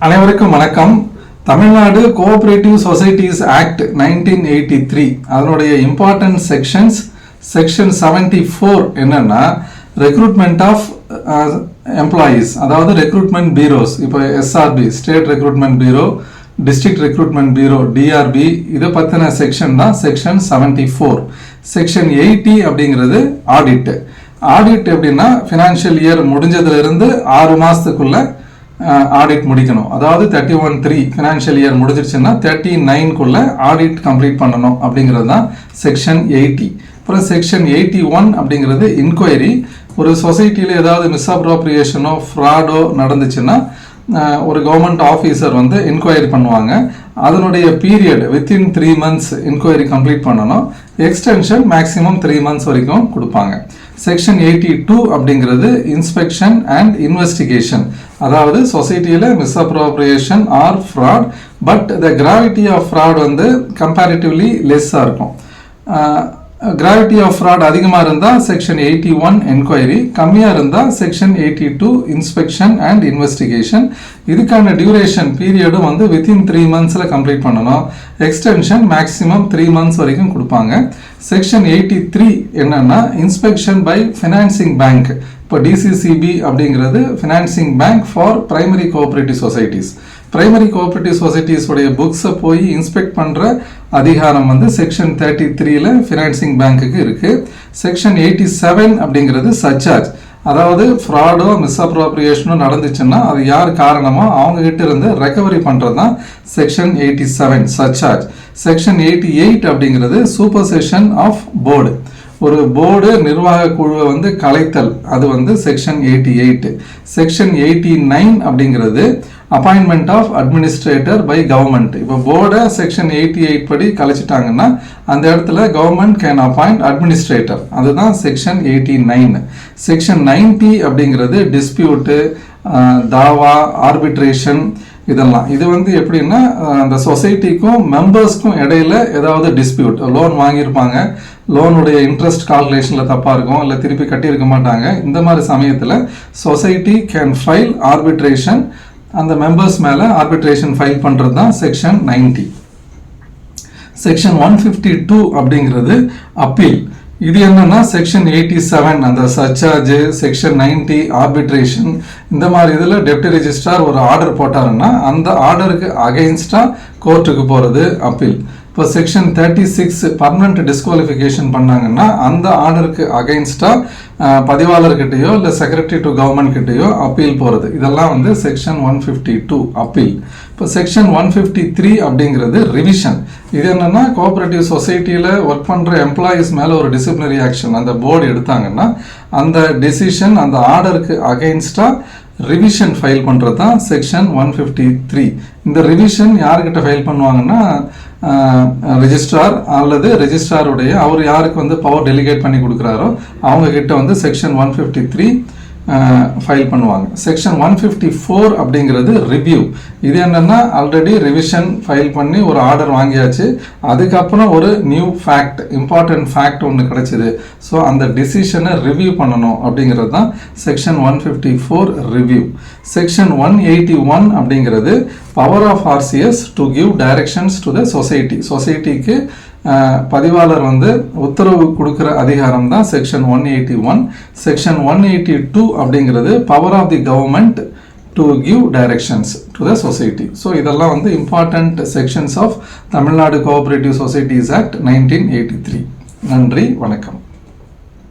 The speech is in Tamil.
அனைவருக்கும் வணக்கம். தமிழ்நாடு கோஆபரேட்டிவ் சொசைட்டிஸ் ஆக்ட் 1983 அதனுடைய இம்பார்ட்டன்ட் செக்ஷன் 74 என்னன்னா ரெக்ரூட்மெண்ட் ஆஃப் எம்ப்ளாயீஸ், அதாவது ரெக்ரூட்மெண்ட் பீரோஸ். இப்போ எஸ்ஆர்பி ஸ்டேட் ரெக்ரூட்மெண்ட் பீரோ, டிஸ்ட்ரிக்ட் ரெக்ரூட்மெண்ட் பீரோ டிஆர்பி, இதை பற்றின செக்ஷன் தான் செக்ஷன் 74. செக்ஷன் 80 அப்படிங்கிறது ஆடிட். ஆடிட் எப்படின்னா ஃபினான்ஷியல் இயர் முடிஞ்சதுலேருந்து 6 மாதத்துக்குள்ள ஆடிட் முடிக்கணும். அதாவது 31/3 ஃபினான்ஷியல் இயர் முடிஞ்சிருச்சுன்னா 39க்குள்ள ஆடிட் கம்ப்ளீட் பண்ணணும் அப்படிங்கிறது தான் செக்ஷன் 80. அப்புறம் செக்ஷன் 81 அப்படிங்கிறது இன்கொயரி. ஒரு சொசைட்டியில் ஏதாவது மிஸ்அப்ரோப்ரியேஷனோ ஃப்ராடோ நடந்துச்சுன்னா ஒரு கவர்மெண்ட் ஆஃபீஸர் வந்து இன்கொயரி பண்ணுவாங்க. அதனுடைய period within 3 months enquiry complete பண்ணணும். எக்ஸ்டென்ஷன் மேக்ஸிமம் 3 months வரைக்கும் கொடுப்பாங்க. செக்ஷன் 82 அப்படிங்கிறது இன்ஸ்பெக்ஷன் அண்ட் இன்வெஸ்டிகேஷன். அதாவது சொசைட்டியில் misappropriation or fraud, but the gravity of fraud வந்து கம்பேரிட்டிவ்லி லெஸ்ஸாக இருக்கும். கிராவிட்டி ஆஃப் ஃப்ராட் அதிகமாக இருந்தால் செக்ஷன் 81 என்கொயரி, கம்மியாக இருந்தால் செக்ஷன் 82 இன்ஸ்பெக்ஷன் அண்ட் இன்வெஸ்டிகேஷன். இதுக்கான டியூரேஷன் பீரியடும் வந்து வித்தின் 3 months கம்ப்ளீட் பண்ணணும். எக்ஸ்டென்ஷன் மேக்ஸிமம் 3 months வரைக்கும் கொடுப்பாங்க. செக்ஷன் 83 என்னன்னா இன்ஸ்பெக்ஷன் பை ஃபினான்சிங் பேங்க். இப்போ டிசிசிபி அப்படிங்கிறது financing bank for primary cooperative societies. Primary cooperative societies உடைய புக்ஸை போய் இன்ஸ்பெக்ட் பண்ணுற அதிகாரம் வந்து செக்ஷன் 33ல ஃபினான்சிங் பேங்க்குக்கு இருக்குது. செக்ஷன் 87 அப்படிங்கிறது சர்சார்ஜ். அதாவது ஃப்ராடோ மிஸ்அப்ரோப்ரியேஷனோ நடந்துச்சுன்னா அது யார் காரணமோ அவங்க கிட்ட இருந்து ரெக்கவரி பண்ணுறது தான் செக்ஷன் 87 சர்சார்ஜ். செக்ஷன் 88 அப்படிங்கிறது சூப்பர்செஷன் ஆஃப் போர்டு. ஒரு போர்டு நிர்வாக குழுவை வந்து கலைத்தல், அது வந்து செக்ஷன் 88. செக்ஷன் 89 அப்படிங்கிறது appointment of administrator by government. இப்போ போர்டை செக்ஷன் 88 படி கலைச்சிட்டாங்கன்னா அந்த இடத்துல கவர்மெண்ட் கேன் அப்பாயிண்ட் அட்மினிஸ்ட்ரேட்டர், அதுதான் செக்ஷன் 89. செக்ஷன் 90 அப்படிங்கிறது டிஸ்பியூட்டு, தாவா, ஆர்பிட்ரேஷன் இதெல்லாம். இது வந்து எப்படின்னா அந்த சொசைட்டிக்கும் மெம்பர்ஸ்க்கும் இடையில ஏதாவது டிஸ்பியூட், லோன் வாங்கியிருப்பாங்க, லோனுடைய இன்ட்ரெஸ்ட் கால்குலேஷனில் தப்பாக இருக்கும், இல்லை திருப்பி கட்டியிருக்க மாட்டாங்க. இந்த மாதிரி சமயத்தில் சொசைட்டி கேன் ஃபைல் ஆர்பிட்ரேஷன், அந்த மெம்பர்ஸ் மேலே ஆர்பிட்ரேஷன் ஃபைல் பண்ணுறது தான் செக்ஷன் 90. செக்ஷன் 152 அப்படிங்கிறது அப்பீல். இது என்னன்னா செக்ஷன் 87 அந்த சர்சார்ஜ், செக்ஷன் 90 ஆர்பிட்ரேஷன், இந்த மாதிரி இதில் டெப்டி ரெஜிஸ்ட்ரார் ஒரு ஆர்டர் போட்டாருன்னா அந்த ஆர்டருக்கு அகெயின்ஸ்டாக கோர்ட்டுக்கு போகிறது அப்பீல். இப்போ செக்ஷன் 36 பர்மனன்ட் டிஸ்குவாலிஃபிகேஷன் பண்ணாங்கன்னா அந்த ஆர்டருக்கு அகெயின்ஸ்டாக பதிவாளர்கிட்டையோ இல்லை செக்ரட்டரி டு கவர்மெண்ட் கிட்டையோ அப்பீல் போகிறது. இதெல்லாம் வந்து செக்ஷன் 152 அப்பீல். இப்போ செக்ஷன் 153 அப்படிங்கிறது ரிவிஷன். இது என்னன்னா கோஆபரேட்டிவ் சொசைட்டியில் ஒர்க் பண்ணுற எம்ப்ளாயீஸ் மேலே ஒரு டிசிப்ளினரி ஆக்ஷன் அந்த போர்டு எடுத்தாங்கன்னா அந்த டெசிஷன் அந்த ஆர்டருக்கு அகெயின்ஸ்டாக ரிவிஷன் ஃபைல் பண்ணுறது தான் செக்ஷன் 153. இந்த ரிவிஷன் யார்கிட்ட ஃபைல் பண்ணுவாங்கன்னா ரெஜிஸ்ட்ரார் அல்லது ரெஜிஸ்ட்ராருடைய அவர் யாருக்கு வந்து பவர் டெலிகேட் பண்ணி கொடுக்குறாரோ அவங்க கிட்ட வந்து செக்ஷன் 153 ஃபைல் பண்ணுவாங்க. செக்ஷன் 154 அப்படிங்கிறது ரிவ்யூ. இது என்னன்னா ஆல்ரெடி ரிவிஷன் ஃபைல் பண்ணி ஒரு ஆர்டர் வாங்கியாச்சு, அதுக்கப்புறம் ஒரு நியூ ஃபேக்ட், இம்பார்ட்டன்ட் ஃபேக்ட் ஒன்று கிடைச்சிது, ஸோ அந்த டிசிஷனை ரிவ்யூ பண்ணணும் அப்படிங்கிறது தான் செக்ஷன் 154 ரிவ்யூ. செக்ஷன் 181 அப்படிங்கிறது power of RCS to give directions to the society. சொசைட்டிக்கு பதிவாளர் வந்து உத்தரவு கொடுக்குற அதிகாரம் தான் செக்ஷன் 181. செக்ஷன் 182 அப்படிங்கிறது power of the government to give directions to the society. So இதெல்லாம் வந்து important sections of Tamil Nadu cooperative societies act 1983. நன்றி, வணக்கம்.